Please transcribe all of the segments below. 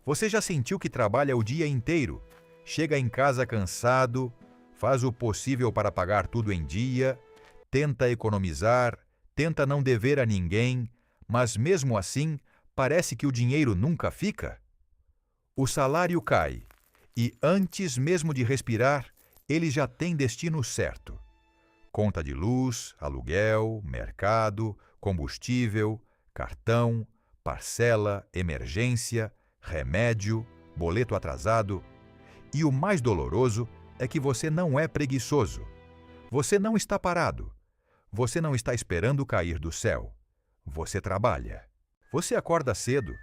Você já sentiu que trabalha o dia inteiro, chega em casa cansado, faz o possível para pagar tudo em dia, tenta economizar, tenta não dever a ninguém, mas mesmo assim parece que o dinheiro nunca fica? O salário cai e antes mesmo de respirar, ele já tem destino certo. Conta de luz, aluguel, mercado, combustível, cartão, parcela, emergência, remédio, boleto atrasado. E o mais doloroso é que você não é preguiçoso. Você não está parado. Você não está esperando cair do céu. Você trabalha. Você acorda cedo.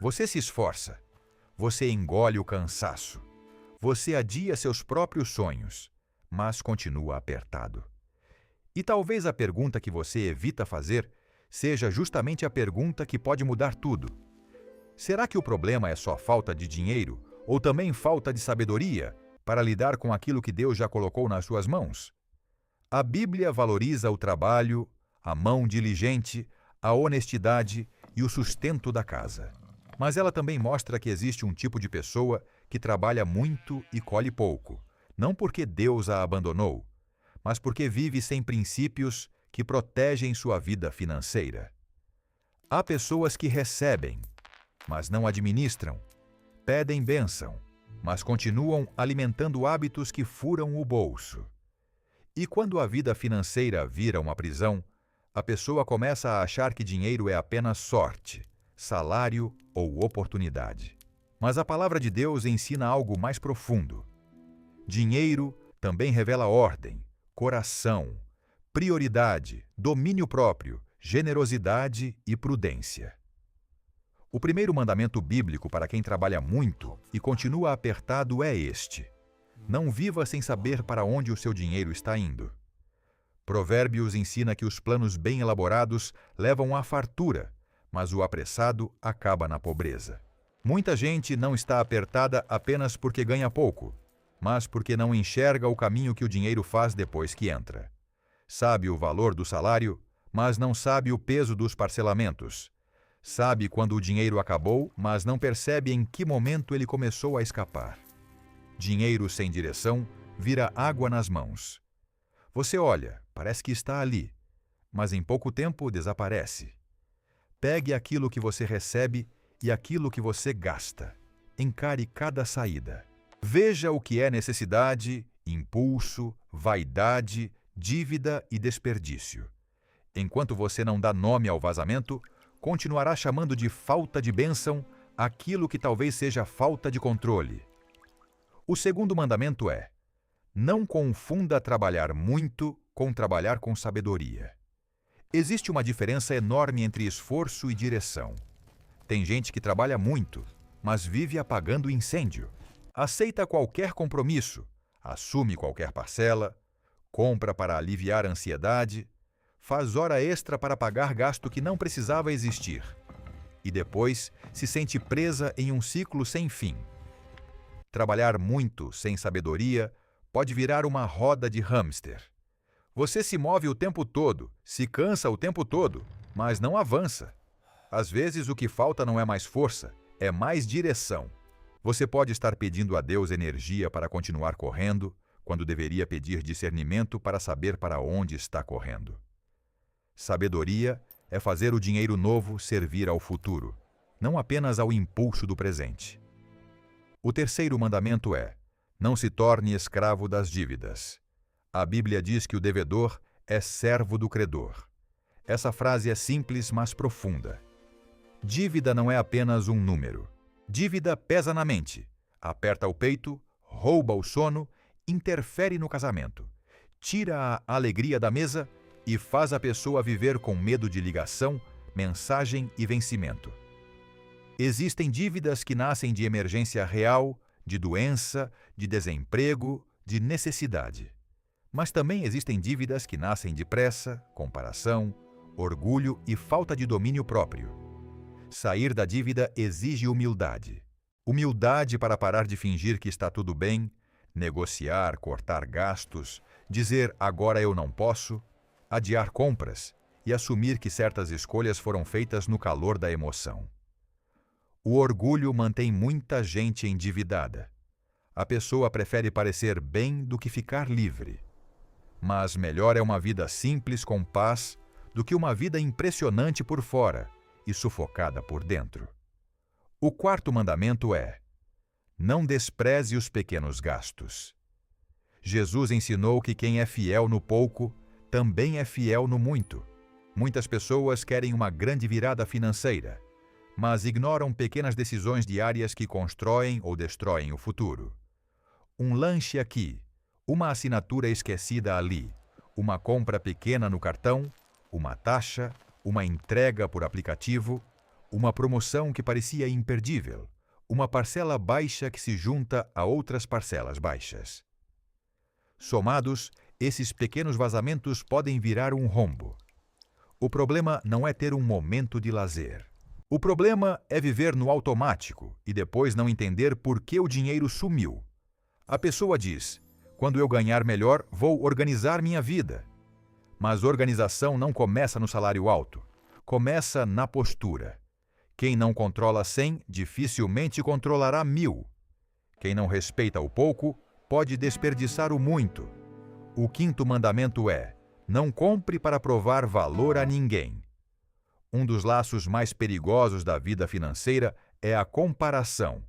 Você se esforça. Você engole o cansaço. Você adia seus próprios sonhos, mas continua apertado. E talvez a pergunta que você evita fazer seja justamente a pergunta que pode mudar tudo. Será que o problema é só falta de dinheiro ou também falta de sabedoria para lidar com aquilo que Deus já colocou nas suas mãos? A Bíblia valoriza o trabalho, a mão diligente, a honestidade e o sustento da casa. Mas ela também mostra que existe um tipo de pessoa que trabalha muito e colhe pouco, não porque Deus a abandonou, mas porque vive sem princípios que protegem sua vida financeira. Há pessoas que recebem, mas não administram, pedem bênção, mas continuam alimentando hábitos que furam o bolso. E quando a vida financeira vira uma prisão, a pessoa começa a achar que dinheiro é apenas sorte, salário ou oportunidade. Mas a palavra de Deus ensina algo mais profundo. Dinheiro também revela ordem, coração, prioridade, domínio próprio, generosidade e prudência. O primeiro mandamento bíblico para quem trabalha muito e continua apertado é este: não viva sem saber para onde o seu dinheiro está indo. Provérbios ensina que os planos bem elaborados levam à fartura, mas o apressado acaba na pobreza. Muita gente não está apertada apenas porque ganha pouco, mas porque não enxerga o caminho que o dinheiro faz depois que entra. Sabe o valor do salário, mas não sabe o peso dos parcelamentos. Sabe quando o dinheiro acabou, mas não percebe em que momento ele começou a escapar. Dinheiro sem direção vira água nas mãos. Você olha, parece que está ali, mas em pouco tempo desaparece. Pegue aquilo que você recebe e aquilo que você gasta. Encare cada saída. Veja o que é necessidade, impulso, vaidade, dívida e desperdício. Enquanto você não dá nome ao vazamento, continuará chamando de falta de bênção aquilo que talvez seja falta de controle. O segundo mandamento é: não confunda trabalhar muito com trabalhar com sabedoria. Existe uma diferença enorme entre esforço e direção. Tem gente que trabalha muito, mas vive apagando incêndio. Aceita qualquer compromisso, assume qualquer parcela, compra para aliviar a ansiedade, faz hora extra para pagar gasto que não precisava existir. E depois se sente presa em um ciclo sem fim. Trabalhar muito sem sabedoria pode virar uma roda de hamster. Você se move o tempo todo, se cansa o tempo todo, mas não avança. Às vezes o que falta não é mais força, é mais direção. Você pode estar pedindo a Deus energia para continuar correndo, quando deveria pedir discernimento para saber para onde está correndo. Sabedoria é fazer o dinheiro novo servir ao futuro, não apenas ao impulso do presente. O terceiro mandamento é: não se torne escravo das dívidas. A Bíblia diz que o devedor é servo do credor. Essa frase é simples, mas profunda. Dívida não é apenas um número. Dívida pesa na mente, aperta o peito, rouba o sono, interfere no casamento, tira a alegria da mesa e faz a pessoa viver com medo de ligação, mensagem e vencimento. Existem dívidas que nascem de emergência real, de doença, de desemprego, de necessidade. Mas também existem dívidas que nascem de pressa, comparação, orgulho e falta de domínio próprio. Sair da dívida exige humildade. Humildade para parar de fingir que está tudo bem, negociar, cortar gastos, dizer agora eu não posso, adiar compras e assumir que certas escolhas foram feitas no calor da emoção. O orgulho mantém muita gente endividada. A pessoa prefere parecer bem do que ficar livre. Mas melhor é uma vida simples com paz do que uma vida impressionante por fora e sufocada por dentro. O quarto mandamento é: não despreze os pequenos gastos. Jesus ensinou que quem é fiel no pouco também é fiel no muito. Muitas pessoas querem uma grande virada financeira, mas ignoram pequenas decisões diárias que constroem ou destroem o futuro. Um lanche aqui, uma assinatura esquecida ali, uma compra pequena no cartão, uma taxa, uma entrega por aplicativo, uma promoção que parecia imperdível, uma parcela baixa que se junta a outras parcelas baixas. Somados, esses pequenos vazamentos podem virar um rombo. O problema não é ter um momento de lazer. O problema é viver no automático e depois não entender por que o dinheiro sumiu. A pessoa diz: quando eu ganhar melhor, vou organizar minha vida. Mas organização não começa no salário alto. Começa na postura. Quem não controla 100, dificilmente controlará 1000. Quem não respeita o pouco, pode desperdiçar o muito. O quinto mandamento é: não compre para provar valor a ninguém. Um dos laços mais perigosos da vida financeira é a comparação.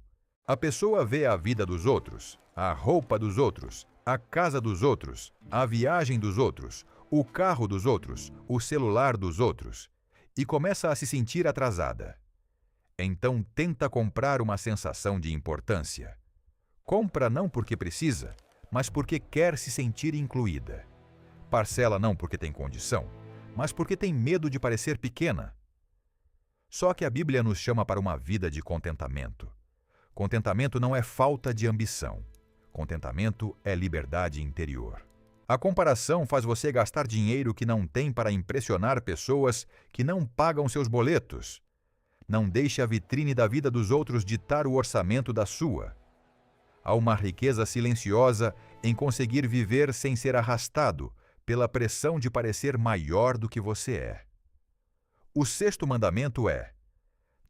A pessoa vê a vida dos outros, a roupa dos outros, a casa dos outros, a viagem dos outros, o carro dos outros, o celular dos outros, e começa a se sentir atrasada. Então tenta comprar uma sensação de importância. Compra não porque precisa, mas porque quer se sentir incluída. Parcela não porque tem condição, mas porque tem medo de parecer pequena. Só que a Bíblia nos chama para uma vida de contentamento. Contentamento não é falta de ambição. Contentamento é liberdade interior. A comparação faz você gastar dinheiro que não tem para impressionar pessoas que não pagam seus boletos. Não deixe a vitrine da vida dos outros ditar o orçamento da sua. Há uma riqueza silenciosa em conseguir viver sem ser arrastado pela pressão de parecer maior do que você é. O sexto mandamento é: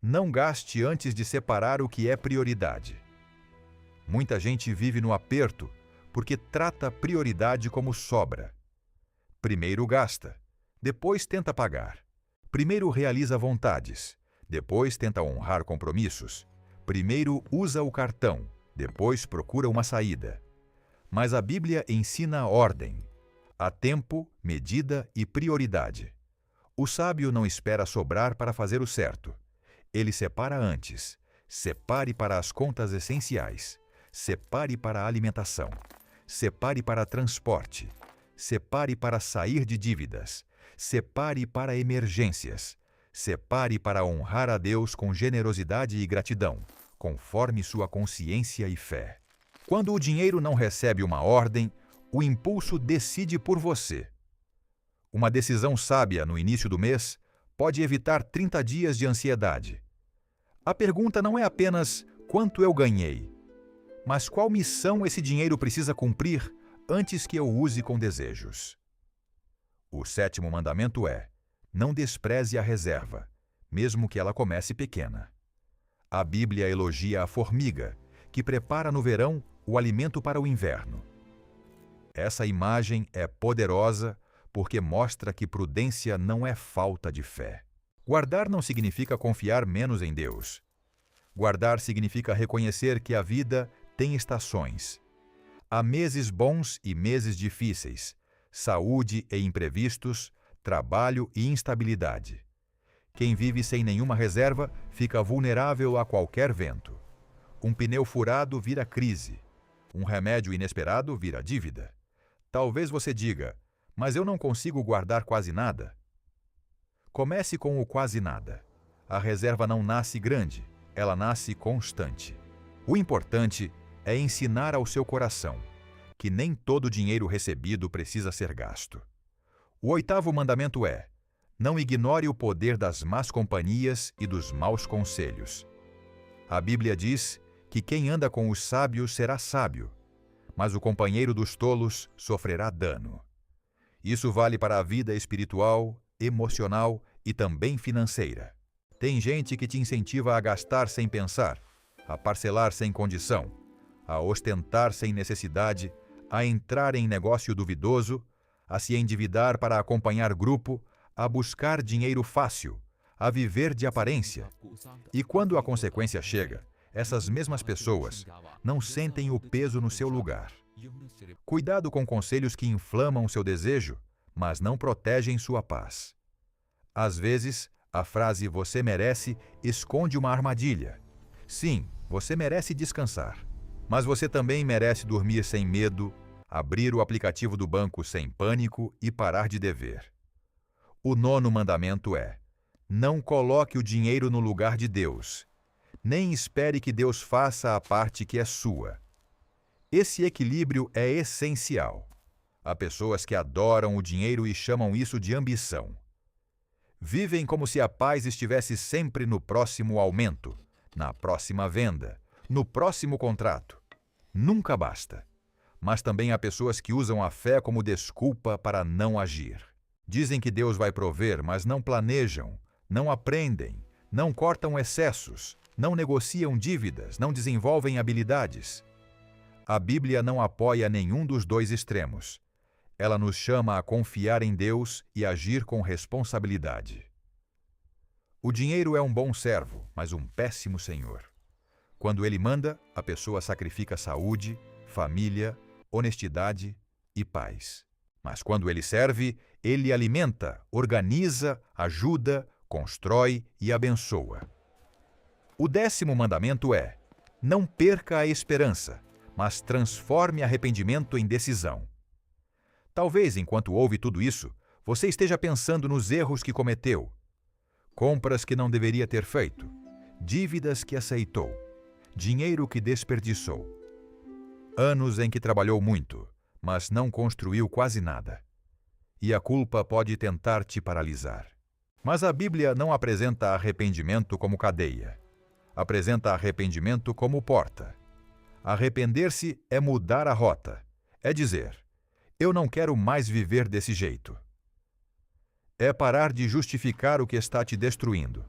não gaste antes de separar o que é prioridade. Muita gente vive no aperto porque trata prioridade como sobra. Primeiro gasta, depois tenta pagar. Primeiro realiza vontades, depois tenta honrar compromissos. Primeiro usa o cartão, depois procura uma saída. Mas a Bíblia ensina ordem. Há tempo, medida e prioridade. O sábio não espera sobrar para fazer o certo. Ele separa antes. Separe para as contas essenciais. Separe para a alimentação. Separe para transporte. Separe para sair de dívidas. Separe para emergências. Separe para honrar a Deus com generosidade e gratidão, conforme sua consciência e fé. Quando o dinheiro não recebe uma ordem, o impulso decide por você. Uma decisão sábia no início do mês pode evitar 30 dias de ansiedade. A pergunta não é apenas quanto eu ganhei, mas qual missão esse dinheiro precisa cumprir antes que eu use com desejos. O sétimo mandamento é: não despreze a reserva, mesmo que ela comece pequena. A Bíblia elogia a formiga, que prepara no verão o alimento para o inverno. Essa imagem é poderosa porque mostra que prudência não é falta de fé. Guardar não significa confiar menos em Deus. Guardar significa reconhecer que a vida tem estações. Há meses bons e meses difíceis, saúde e imprevistos, trabalho e instabilidade. Quem vive sem nenhuma reserva fica vulnerável a qualquer vento. Um pneu furado vira crise. Um remédio inesperado vira dívida. Talvez você diga: mas eu não consigo guardar quase nada. Comece com o quase nada. A reserva não nasce grande, ela nasce constante. O importante é ensinar ao seu coração que nem todo dinheiro recebido precisa ser gasto. O oitavo mandamento é: não ignore o poder das más companhias e dos maus conselhos. A Bíblia diz que quem anda com os sábios será sábio, mas o companheiro dos tolos sofrerá dano. Isso vale para a vida espiritual, emocional e também financeira. Tem gente que te incentiva a gastar sem pensar, a parcelar sem condição, a ostentar sem necessidade, a entrar em negócio duvidoso, a se endividar para acompanhar grupo, a buscar dinheiro fácil, a viver de aparência. E quando a consequência chega, essas mesmas pessoas não sentem o peso no seu lugar. Cuidado com conselhos que inflamam seu desejo, mas não protegem sua paz. Às vezes, a frase "você merece" esconde uma armadilha. Sim, você merece descansar, mas você também merece dormir sem medo, abrir o aplicativo do banco sem pânico e parar de dever. O 9º mandamento é: não coloque o dinheiro no lugar de Deus, nem espere que Deus faça a parte que é sua. Esse equilíbrio é essencial. Há pessoas que adoram o dinheiro e chamam isso de ambição. Vivem como se a paz estivesse sempre no próximo aumento, na próxima venda, no próximo contrato. Nunca basta. Mas também há pessoas que usam a fé como desculpa para não agir. Dizem que Deus vai prover, mas não planejam, não aprendem, não cortam excessos, não negociam dívidas, não desenvolvem habilidades. A Bíblia não apoia nenhum dos dois extremos. Ela nos chama a confiar em Deus e agir com responsabilidade. O dinheiro é um bom servo, mas um péssimo senhor. Quando ele manda, a pessoa sacrifica saúde, família, honestidade e paz. Mas quando ele serve, ele alimenta, organiza, ajuda, constrói e abençoa. O 10º mandamento é: não perca a esperança, mas transforme arrependimento em decisão. Talvez, enquanto ouve tudo isso, você esteja pensando nos erros que cometeu, compras que não deveria ter feito, dívidas que aceitou, dinheiro que desperdiçou, anos em que trabalhou muito, mas não construiu quase nada. E a culpa pode tentar te paralisar. Mas a Bíblia não apresenta arrependimento como cadeia. Apresenta arrependimento como porta. Arrepender-se é mudar a rota. É dizer: eu não quero mais viver desse jeito. É parar de justificar o que está te destruindo.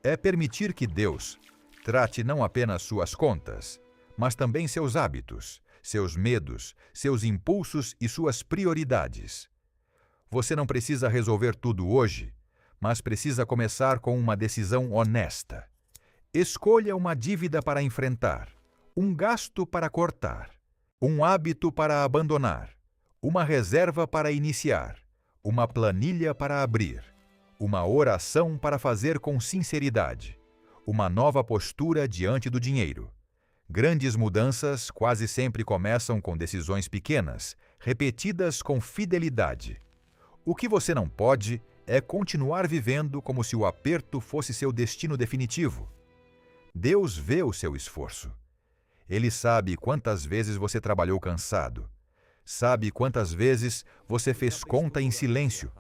É permitir que Deus trate não apenas suas contas, mas também seus hábitos, seus medos, seus impulsos e suas prioridades. Você não precisa resolver tudo hoje, mas precisa começar com uma decisão honesta. Escolha uma dívida para enfrentar, um gasto para cortar, um hábito para abandonar, uma reserva para iniciar, uma planilha para abrir, uma oração para fazer com sinceridade, uma nova postura diante do dinheiro. Grandes mudanças quase sempre começam com decisões pequenas, repetidas com fidelidade. O que você não pode é continuar vivendo como se o aperto fosse seu destino definitivo. Deus vê o seu esforço. Ele sabe quantas vezes você trabalhou cansado. Sabe quantas vezes você fez conta em silêncio.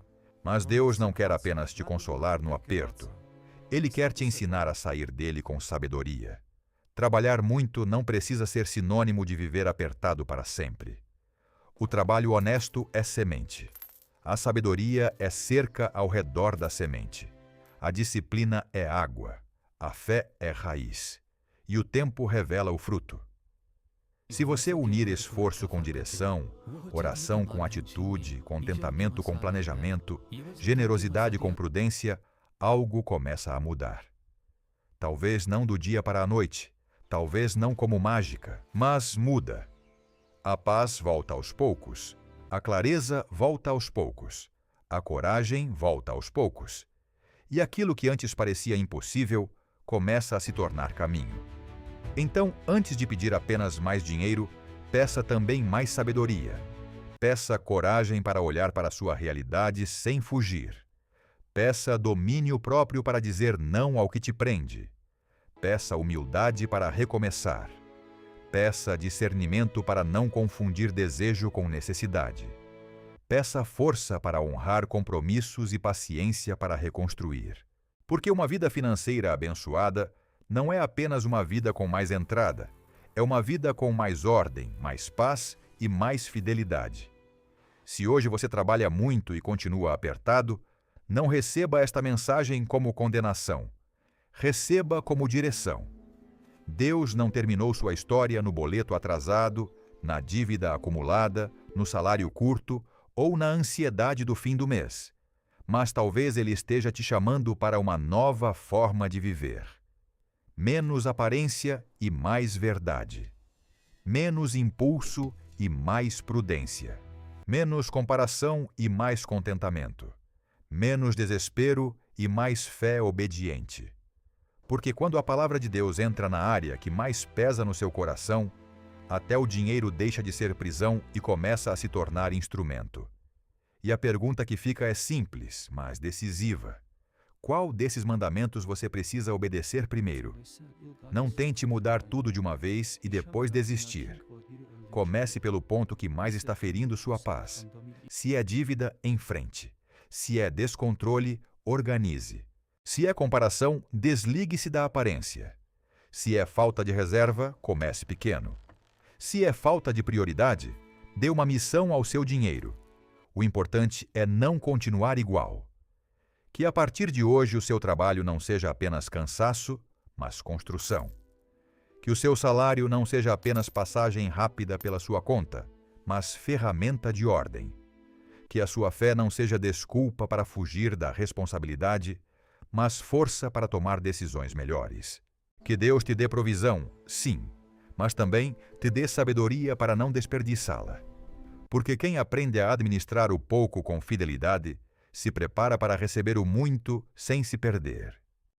Mas Deus não quer apenas te consolar no aperto. Ele quer te ensinar a sair dele com sabedoria. Trabalhar muito não precisa ser sinônimo de viver apertado para sempre. O trabalho honesto é semente. A sabedoria é cerca ao redor da semente. A disciplina é água. A fé é raiz. E o tempo revela o fruto. Se você unir esforço com direção, oração com atitude, contentamento com planejamento, generosidade com prudência, algo começa a mudar. Talvez não do dia para a noite, talvez não como mágica, mas muda. A paz volta aos poucos, a clareza volta aos poucos, a coragem volta aos poucos. E aquilo que antes parecia impossível começa a se tornar caminho. Então, antes de pedir apenas mais dinheiro, peça também mais sabedoria. Peça coragem para olhar para a sua realidade sem fugir. Peça domínio próprio para dizer não ao que te prende. Peça humildade para recomeçar. Peça discernimento para não confundir desejo com necessidade. Peça força para honrar compromissos e paciência para reconstruir. Porque uma vida financeira abençoada não é apenas uma vida com mais entrada, é uma vida com mais ordem, mais paz e mais fidelidade. Se hoje você trabalha muito e continua apertado, não receba esta mensagem como condenação, receba como direção. Deus não terminou sua história no boleto atrasado, na dívida acumulada, no salário curto ou na ansiedade do fim do mês. Mas talvez Ele esteja te chamando para uma nova forma de viver. Menos aparência e mais verdade. Menos impulso e mais prudência. Menos comparação e mais contentamento. Menos desespero e mais fé obediente. Porque quando a palavra de Deus entra na área que mais pesa no seu coração, até o dinheiro deixa de ser prisão e começa a se tornar instrumento. E a pergunta que fica é simples, mas decisiva. Qual desses mandamentos você precisa obedecer primeiro? Não tente mudar tudo de uma vez e depois desistir. Comece pelo ponto que mais está ferindo sua paz. Se é dívida, enfrente. Se é descontrole, organize. Se é comparação, desligue-se da aparência. Se é falta de reserva, comece pequeno. Se é falta de prioridade, dê uma missão ao seu dinheiro. O importante é não continuar igual. Que a partir de hoje o seu trabalho não seja apenas cansaço, mas construção. Que o seu salário não seja apenas passagem rápida pela sua conta, mas ferramenta de ordem. Que a sua fé não seja desculpa para fugir da responsabilidade, mas força para tomar decisões melhores. Que Deus te dê provisão, sim, mas também te dê sabedoria para não desperdiçá-la. Porque quem aprende a administrar o pouco com fidelidade, se prepara para receber o muito sem se perder.